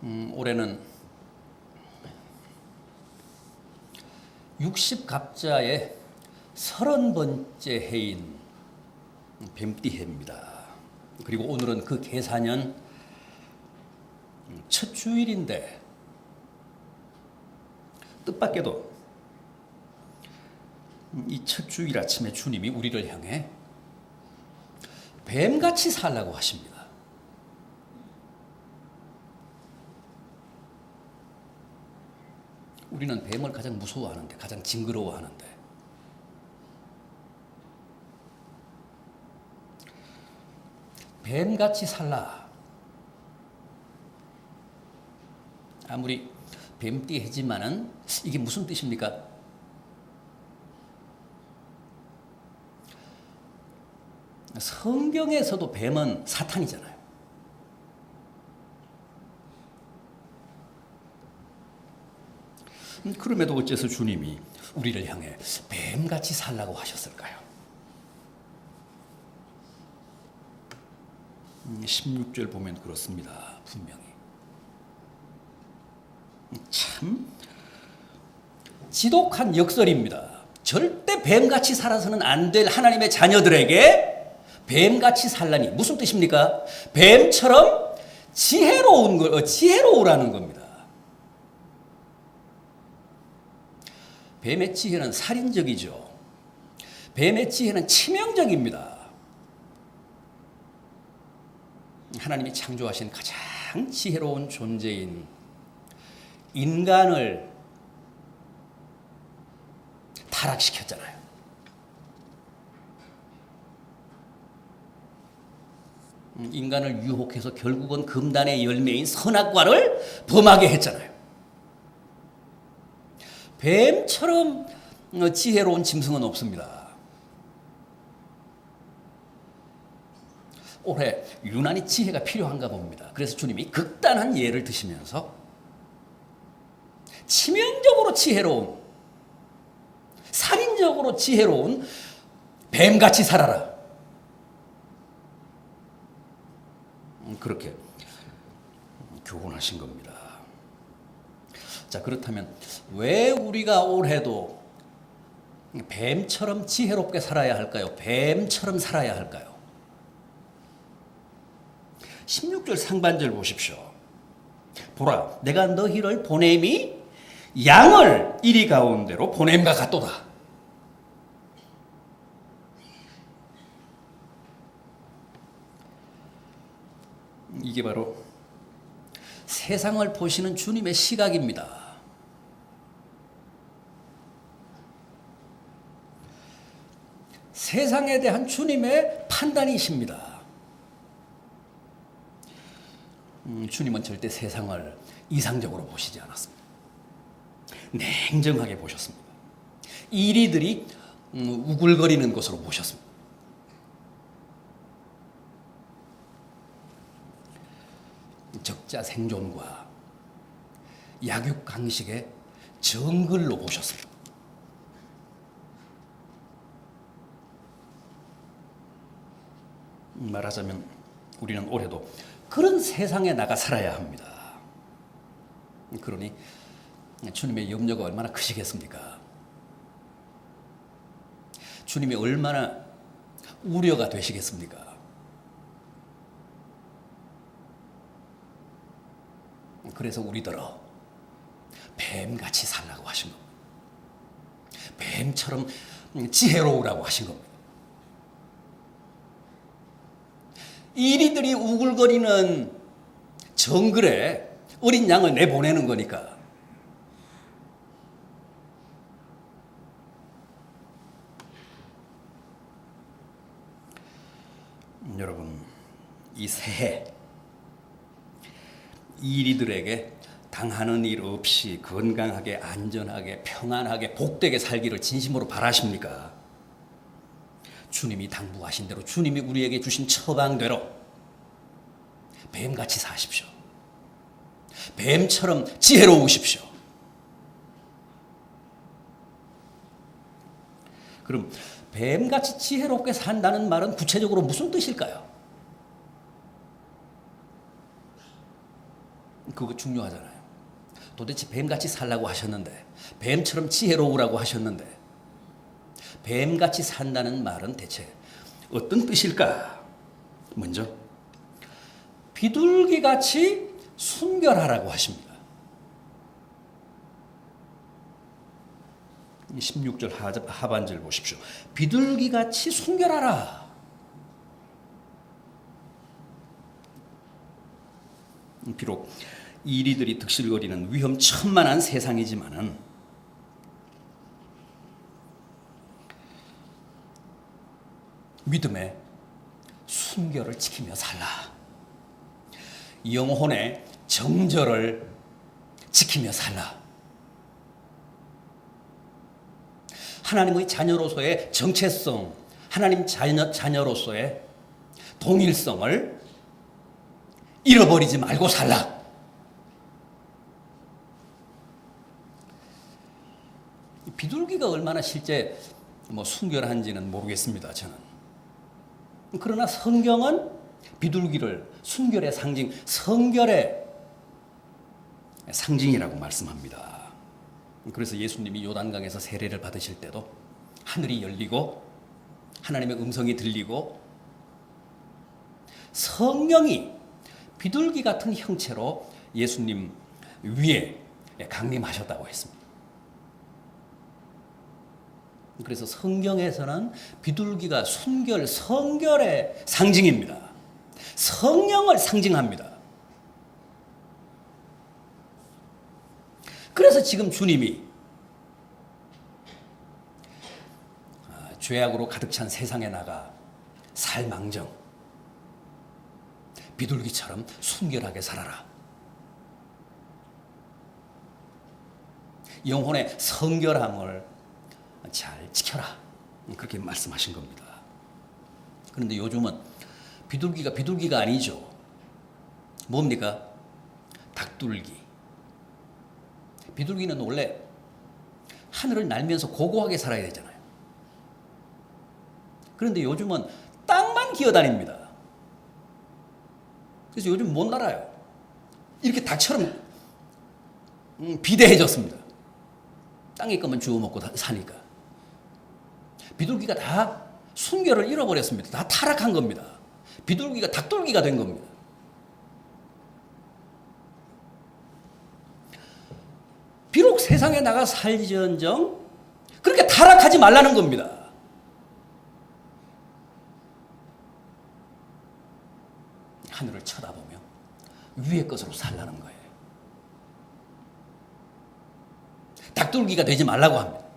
올해는 60갑자의 30번째 해인 뱀띠해입니다. 그리고 오늘은 그 계산년 첫 주일인데 뜻밖에도 이 첫 주일 아침에 주님이 우리를 향해 뱀같이 살라고 하십니다. 우리는 뱀을 가장 무서워하는데, 가장 징그러워하는데, 뱀같이 살라. 아무리 뱀띠 해지만은 이게 무슨 뜻입니까? 성경에서도 뱀은 사탄이잖아요. 그럼에도 어째서 주님이 우리를 향해 뱀같이 살라고 하셨을까요? 16절 보면 그렇습니다. 분명히. 참 지독한 역설입니다. 절대 뱀같이 살아서는 안 될 하나님의 자녀들에게 뱀같이 살라니 무슨 뜻입니까? 뱀처럼 지혜로우라는 겁니다. 뱀의 지혜는 살인적이죠. 뱀의 지혜는 치명적입니다. 하나님이 창조하신 가장 지혜로운 존재인 인간을 타락시켰잖아요. 인간을 유혹해서 결국은 금단의 열매인 선악과를 범하게 했잖아요. 뱀처럼 지혜로운 짐승은 없습니다. 올해 유난히 지혜가 필요한가 봅니다. 그래서 주님이 극단한 예를 드시면서 치명적으로 지혜로운, 살인적으로 지혜로운 뱀같이 살아라. 그렇게 교훈하신 겁니다. 자, 그렇다면 왜 우리가 올해도 뱀처럼 지혜롭게 살아야 할까요? 뱀처럼 살아야 할까요? 16절 상반절 보십시오. 보라, 내가 너희를 보냄이 양을 이리 가운데로 보냄과 같도다. 이게 바로 세상을 보시는 주님의 시각입니다. 세상에 대한 주님의 판단이십니다. 주님은 절대 세상을 이상적으로 보시지 않았습니다. 냉정하게 보셨습니다. 이리들이 우글거리는 것으로 보셨습니다. 적자 생존과 약육강식의 정글로 보셨습니다. 말하자면 우리는 올해도 그런 세상에 나가 살아야 합니다. 그러니 주님의 염려가 얼마나 크시겠습니까? 주님이 얼마나 우려가 되시겠습니까? 그래서 우리더러 뱀같이 살라고 하신 겁니다. 뱀처럼 지혜로우라고 하신 겁니다. 이리들이 우글거리는 정글에 어린 양을 내보내는 거니까. 여러분, 이 새해 이리들에게 당하는 일 없이 건강하게, 안전하게, 평안하게, 복되게 살기를 진심으로 바라십니까? 주님이 당부하신 대로, 주님이 우리에게 주신 처방대로 뱀같이 사십시오. 뱀처럼 지혜로우십시오. 그럼 뱀같이 지혜롭게 산다는 말은 구체적으로 무슨 뜻일까요? 그거 중요하잖아요. 도대체 뱀같이 살라고 하셨는데, 뱀처럼 지혜로우라고 하셨는데, 뱀같이 산다는 말은 대체 어떤 뜻일까? 먼저 비둘기같이 순결하라고 하십니다. 16절 하반절 보십시오. 비둘기같이 순결하라. 비록 이리들이 득실거리는 위험천만한 세상이지만은 믿음의 순결을 지키며 살라. 영혼의 정절을 지키며 살라. 하나님의 자녀로서의 정체성, 하나님 자녀로서의 동일성을 잃어버리지 말고 살라. 비둘기가 얼마나 실제 순결한지는 모르겠습니다, 저는. 그러나 성경은 비둘기를 순결의 상징, 성결의 상징이라고 말씀합니다. 그래서 예수님이 요단강에서 세례를 받으실 때도 하늘이 열리고 하나님의 음성이 들리고 성령이 비둘기 같은 형체로 예수님 위에 강림하셨다고 했습니다. 그래서 성경에서는 비둘기가 순결, 성결의 상징입니다. 성령을 상징합니다. 그래서 지금 주님이 죄악으로 가득 찬 세상에 나가 살망정 비둘기처럼 순결하게 살아라. 영혼의 성결함을 잘 지켜라. 그렇게 말씀하신 겁니다. 그런데 요즘은 비둘기가 아니죠. 뭡니까? 닭둘기. 비둘기는 원래 하늘을 날면서 고고하게 살아야 되잖아요. 그런데 요즘은 땅만 기어다닙니다. 그래서 요즘 못 날아요. 이렇게 닭처럼 비대해졌습니다. 땅에 것만 주워 먹고 사니까. 비둘기가 다 순결을 잃어버렸습니다. 다 타락한 겁니다. 비둘기가 닭둘기가 된 겁니다. 비록 세상에 나가 살지언정 그렇게 타락하지 말라는 겁니다. 하늘을 쳐다보며 위의 것으로 살라는 거예요. 닭둘기가 되지 말라고 합니다.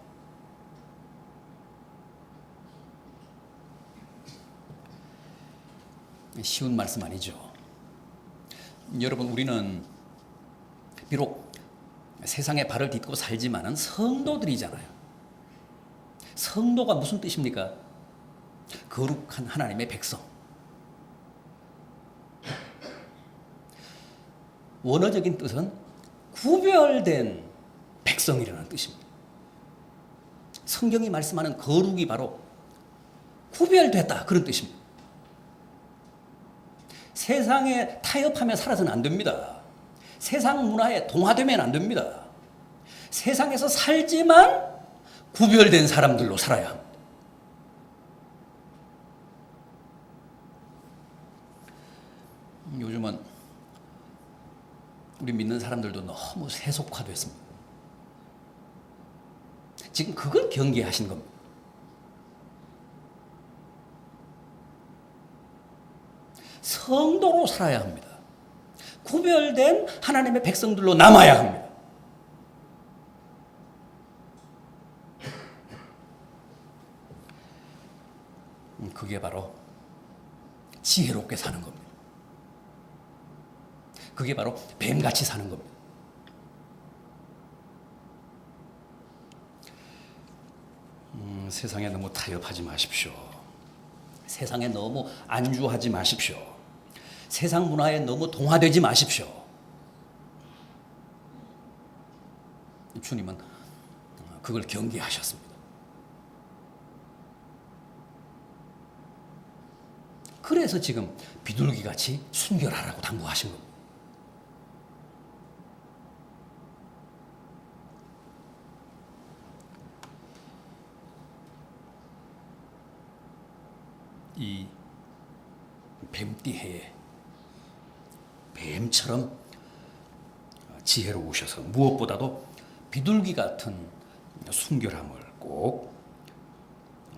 쉬운 말씀 아니죠. 여러분, 우리는 비록 세상에 발을 딛고 살지만은 성도들이잖아요. 성도가 무슨 뜻입니까? 거룩한 하나님의 백성. 원어적인 뜻은 구별된 백성이라는 뜻입니다. 성경이 말씀하는 거룩이 바로 구별됐다, 그런 뜻입니다. 세상에 타협하며 살아서는 안 됩니다. 세상 문화에 동화되면 안 됩니다. 세상에서 살지만 구별된 사람들로 살아야 합니다. 요즘은 우리 믿는 사람들도 너무 세속화됐습니다. 지금 그걸 경계하신 겁니다. 성도로 살아야 합니다. 구별된 하나님의 백성들로 남아야 합니다. 그게 바로 지혜롭게 사는 겁니다. 그게 바로 뱀같이 사는 겁니다. 세상에 너무 타협하지 마십시오. 세상에 너무 안주하지 마십시오. 세상 문화에 너무 동화되지 마십시오. 주님은 그걸 경계하셨습니다. 그래서 지금 비둘기같이 순결하라고 당부하신 겁니다. 이 뱀띠해에 뱀처럼 지혜로우셔서 무엇보다도 비둘기 같은 순결함을 꼭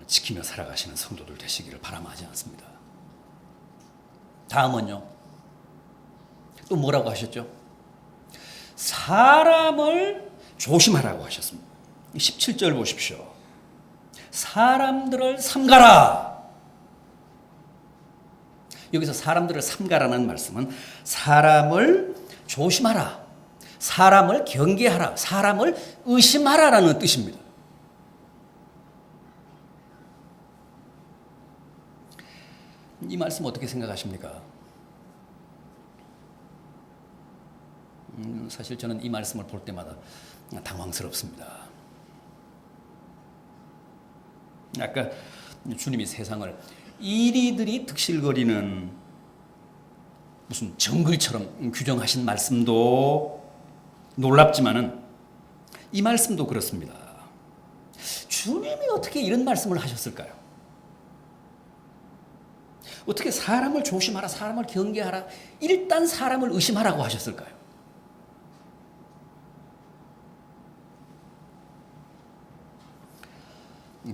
지키며 살아가시는 성도들 되시기를 바람하지 않습니다. 다음은요. 또 뭐라고 하셨죠? 사람을 조심하라고 하셨습니다. 17절 보십시오. 사람들을 삼가라. 여기서 사람들을 삼가라는 말씀은 사람을 조심하라, 사람을 경계하라, 사람을 의심하라라는 뜻입니다. 이 말씀 어떻게 생각하십니까? 사실 저는 이 말씀을 볼 때마다 당황스럽습니다. 아까 주님이 세상을 이리들이 득실거리는 무슨 정글처럼 규정하신 말씀도 놀랍지만은 이 말씀도 그렇습니다. 주님이 어떻게 이런 말씀을 하셨을까요? 어떻게 사람을 조심하라, 사람을 경계하라, 일단 사람을 의심하라고 하셨을까요?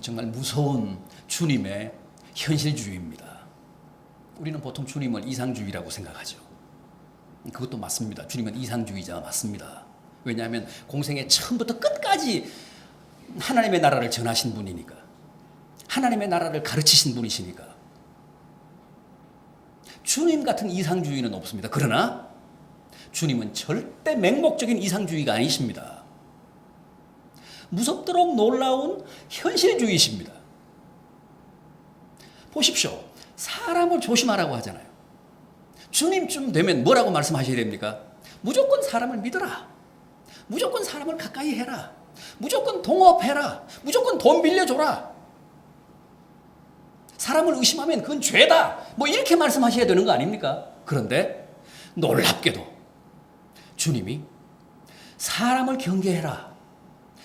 정말 무서운 주님의 현실주의입니다. 우리는 보통 주님을 이상주의라고 생각하죠. 그것도 맞습니다. 주님은 이상주의자가 맞습니다. 왜냐하면 공생의 처음부터 끝까지 하나님의 나라를 전하신 분이니까, 하나님의 나라를 가르치신 분이시니까. 주님 같은 이상주의는 없습니다. 그러나 주님은 절대 맹목적인 이상주의가 아니십니다. 무섭도록 놀라운 현실주의십니다. 보십시오. 사람을 조심하라고 하잖아요. 주님쯤 되면 뭐라고 말씀하셔야 됩니까? 무조건 사람을 믿어라. 무조건 사람을 가까이 해라. 무조건 동업해라. 무조건 돈 빌려줘라. 사람을 의심하면 그건 죄다. 뭐 이렇게 말씀하셔야 되는 거 아닙니까? 그런데 놀랍게도 주님이 사람을 경계해라.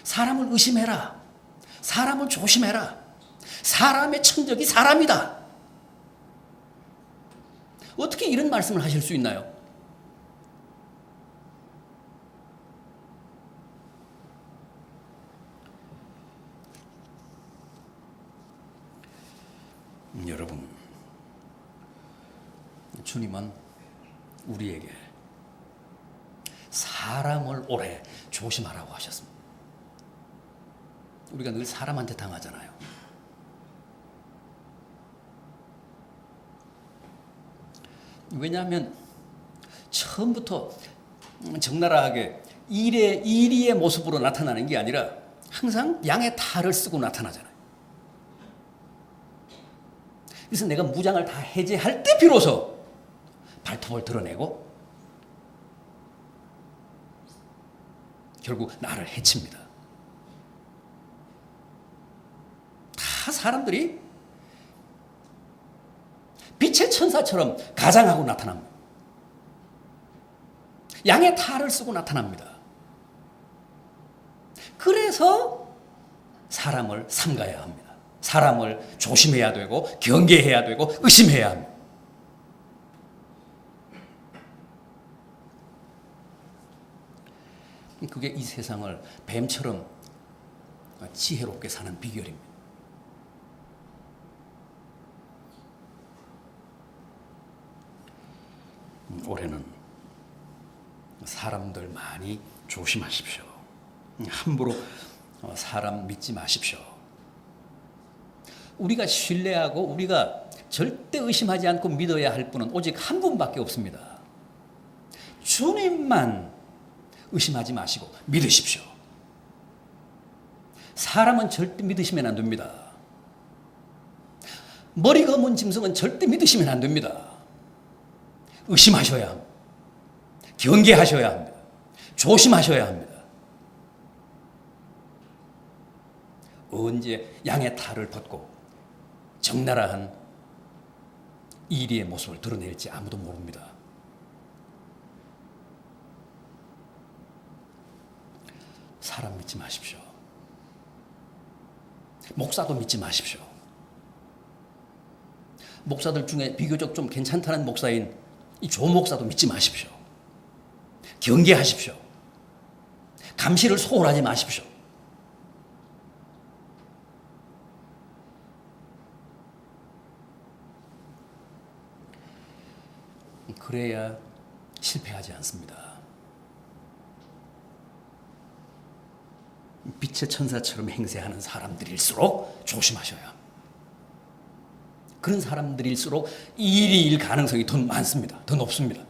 사람을 의심해라. 사람을 조심해라. 사람의 천적이 사람이다. 어떻게 이런 말씀을 하실 수 있나요? 여러분, 주님은 우리에게 사람을 오래 조심하라고 하셨습니다. 우리가 늘 사람한테 당하잖아요. 왜냐하면 처음부터 적나라하게 이리의 모습으로 나타나는 게 아니라 항상 양의 탈을 쓰고 나타나잖아요. 그래서 내가 무장을 다 해제할 때 비로소 발톱을 드러내고 결국 나를 해칩니다. 다 사람들이 빛의 천사처럼 가장하고 나타납니다. 양의 탈을 쓰고 나타납니다. 그래서 사람을 삼가야 합니다. 사람을 조심해야 되고 경계해야 되고 의심해야 합니다. 그게 이 세상을 뱀처럼 지혜롭게 사는 비결입니다. 올해는 사람들 많이 조심하십시오. 함부로 사람 믿지 마십시오. 우리가 신뢰하고 우리가 절대 의심하지 않고 믿어야 할 분은 오직 한 분밖에 없습니다. 주님만 의심하지 마시고 믿으십시오. 사람은 절대 믿으시면 안 됩니다. 머리 검은 짐승은 절대 믿으시면 안 됩니다. 의심하셔야 합니다. 경계하셔야 합니다. 조심하셔야 합니다. 언제 양의 탈을 벗고 적나라한 이리의 모습을 드러낼지 아무도 모릅니다. 사람 믿지 마십시오. 목사도 믿지 마십시오. 목사들 중에 비교적 좀 괜찮다는 목사인 이 조 목사도 믿지 마십시오. 경계하십시오. 감시를 소홀하지 마십시오. 그래야 실패하지 않습니다. 빛의 천사처럼 행세하는 사람들일수록 조심하셔야. 그런 사람들일수록 이 일이 일 가능성이 더 많습니다. 더 높습니다.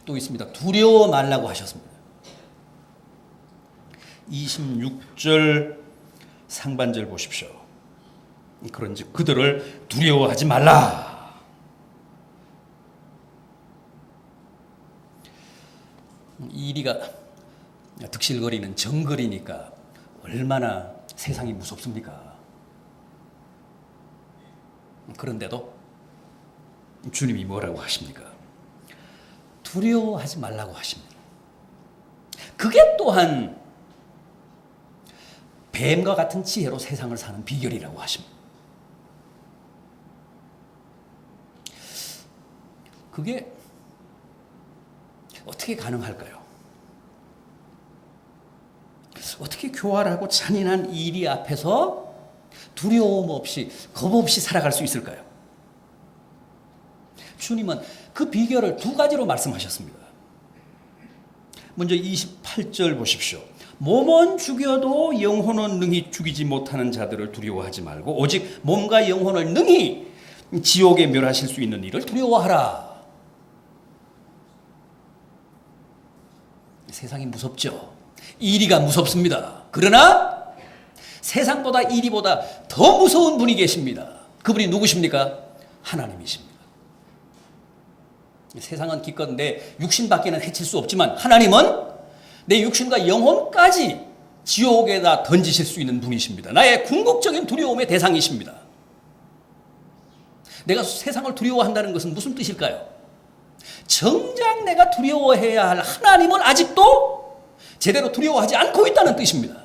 또 있습니다. 두려워 말라고 하셨습니다. 26절 상반절 보십시오. 그런즉 그들을 두려워하지 말라. 이리가 득실거리는 정글이니까 얼마나 세상이 무섭습니까? 그런데도 주님이 뭐라고 하십니까? 두려워하지 말라고 하십니다. 그게 또한 뱀과 같은 지혜로 세상을 사는 비결이라고 하십니다. 그게 어떻게 가능할까요? 어떻게 교활하고 잔인한 일이 앞에서 두려움 없이 겁 없이 살아갈 수 있을까요? 주님은 그 비결을 두 가지로 말씀하셨습니다. 먼저 28절 보십시오. 몸은 죽여도 영혼은 능히 죽이지 못하는 자들을 두려워하지 말고 오직 몸과 영혼을 능히 지옥에 멸하실 수 있는 이를 두려워하라. 세상이 무섭죠. 이리가 무섭습니다. 그러나 세상보다 이리보다 더 무서운 분이 계십니다. 그분이 누구십니까? 하나님이십니다. 세상은 기껏 내 육신밖에는 해칠 수 없지만 하나님은 내 육신과 영혼까지 지옥에다 던지실 수 있는 분이십니다. 나의 궁극적인 두려움의 대상이십니다. 내가 세상을 두려워한다는 것은 무슨 뜻일까요? 정작 내가 두려워해야 할 하나님은 아직도 제대로 두려워하지 않고 있다는 뜻입니다.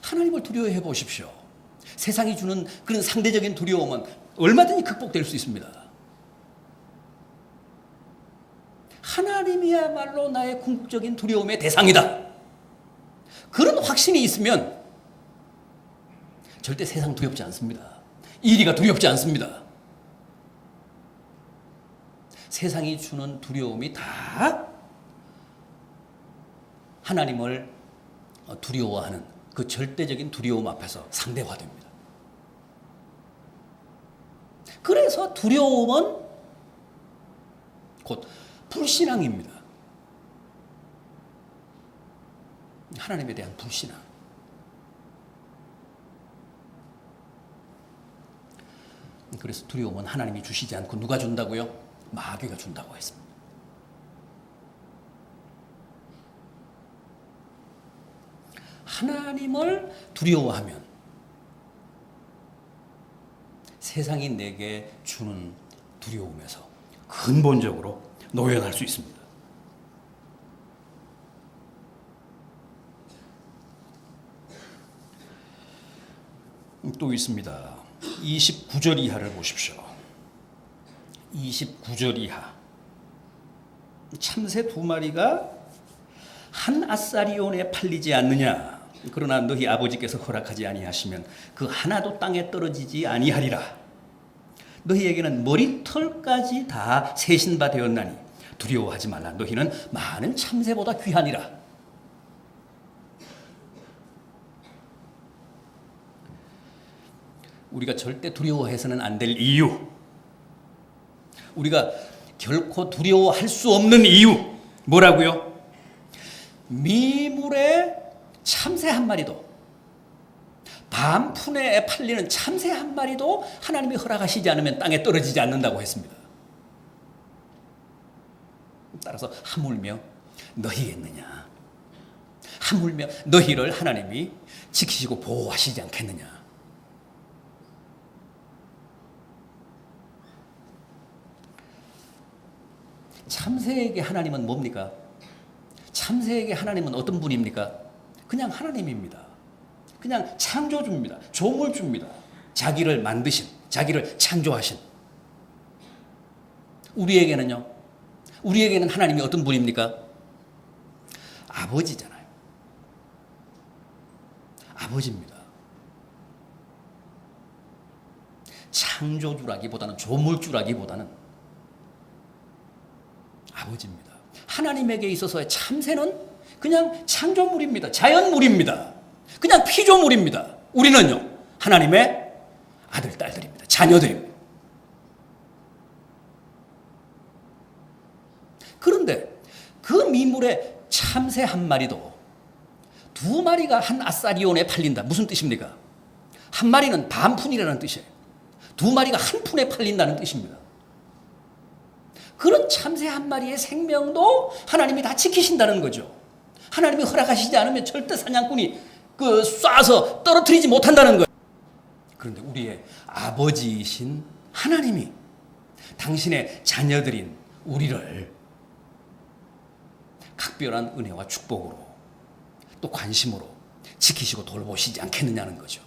하나님을 두려워해 보십시오. 세상이 주는 그런 상대적인 두려움은 얼마든지 극복될 수 있습니다. 하나님이야말로 나의 궁극적인 두려움의 대상이다. 그런 확신이 있으면 절대 세상 두렵지 않습니다. 이리가 두렵지 않습니다. 세상이 주는 두려움이 다 하나님을 두려워하는 그 절대적인 두려움 앞에서 상대화됩니다. 그래서 두려움은 곧 불신앙입니다. 하나님에 대한 불신앙. 그래서 두려움은 하나님이 주시지 않고 누가 준다고요? 마귀가 준다고 했습니다. 하나님을 두려워하면 세상이 내게 주는 두려움에서 근본적으로 노연할 수 있습니다. 또 있습니다. 29절 이하를 보십시오. 29절 이하. 참새 두 마리가 한 아사리온에 팔리지 않느냐. 그러나 너희 아버지께서 허락하지 아니하시면 그 하나도 땅에 떨어지지 아니하리라. 너희에게는 머리털까지 다 세신 바 되었나니 두려워하지 말라. 너희는 많은 참새보다 귀하니라. 우리가 절대 두려워해서는 안 될 이유, 우리가 결코 두려워할 수 없는 이유 뭐라고요? 미물에 참새 한 마리도, 밤푼에 팔리는 참새 한 마리도 하나님이 허락하시지 않으면 땅에 떨어지지 않는다고 했습니다. 따라서 하물며 너희겠느냐, 하물며 너희를 하나님이 지키시고 보호하시지 않겠느냐. 참새에게 하나님은 뭡니까? 참새에게 하나님은 어떤 분입니까? 그냥 하나님입니다. 그냥 창조주입니다. 조물주입니다. 자기를 만드신, 자기를 창조하신. 우리에게는요? 우리에게는 하나님이 어떤 분입니까? 아버지잖아요. 아버지입니다. 창조주라기보다는 조물주라기보다는 아버지입니다. 하나님에게 있어서의 참새는 그냥 창조물입니다. 자연물입니다. 그냥 피조물입니다. 우리는요, 하나님의 아들, 딸들입니다. 자녀들입니다. 그런데 그 미물의 참새 한 마리도 두 마리가 한 아사리온에 팔린다. 무슨 뜻입니까? 한 마리는 반푼이라는 뜻이에요. 두 마리가 한 푼에 팔린다는 뜻입니다. 그런 참새 한 마리의 생명도 하나님이 다 지키신다는 거죠. 하나님이 허락하시지 않으면 절대 사냥꾼이 쏴서 떨어뜨리지 못한다는 거예요. 그런데 우리의 아버지이신 하나님이 당신의 자녀들인 우리를 각별한 은혜와 축복으로 또 관심으로 지키시고 돌보시지 않겠느냐는 거죠.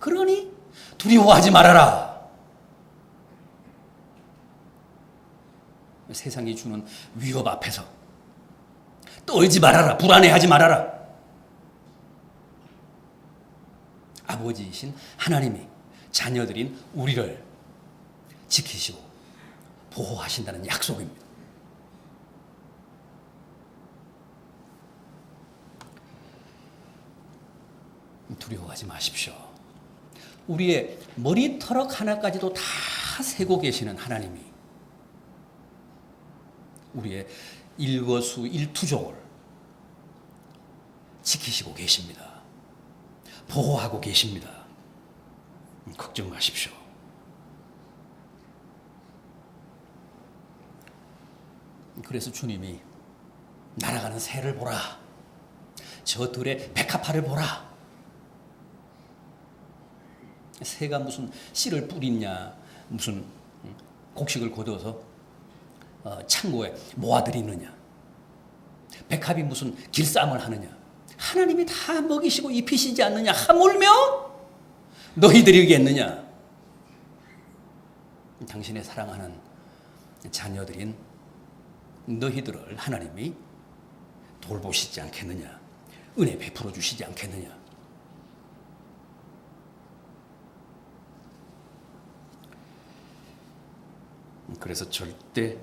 그러니 두려워하지 말아라. 세상이 주는 위협 앞에서 떨지 말아라. 불안해하지 말아라. 아버지이신 하나님이 자녀들인 우리를 지키시고 보호하신다는 약속입니다. 두려워하지 마십시오. 우리의 머리털럭 하나까지도 다 세고 계시는 하나님이 우리의 일거수 일투족을 지키시고 계십니다. 보호하고 계십니다. 걱정 마십시오. 그래서 주님이 날아가는 새를 보라. 저 들의 백합화를 보라. 새가 무슨 씨를 뿌리냐, 무슨 곡식을 거둬서 창고에 모아들이느냐, 백합이 무슨 길쌈을 하느냐. 하나님이 다 먹이시고 입히시지 않느냐. 하물며 너희들이겠느냐. 당신의 사랑하는 자녀들인 너희들을 하나님이 돌보시지 않겠느냐. 은혜 베풀어 주시지 않겠느냐. 그래서 절대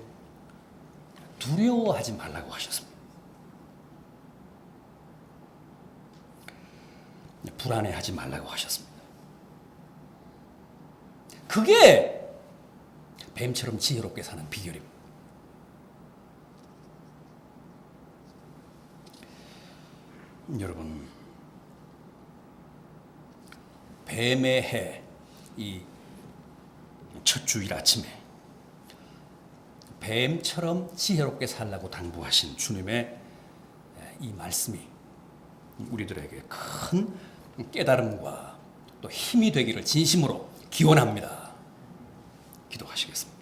두려워하지 말라고 하셨습니다. 불안해하지 말라고 하셨습니다. 그게 뱀처럼 지혜롭게 사는 비결입니다. 여러분, 뱀의 해, 이 첫 주일 아침에 뱀처럼 지혜롭게 살라고 당부하신 주님의 이 말씀이 우리들에게 큰 깨달음과 또 힘이 되기를 진심으로 기원합니다. 기도하시겠습니다.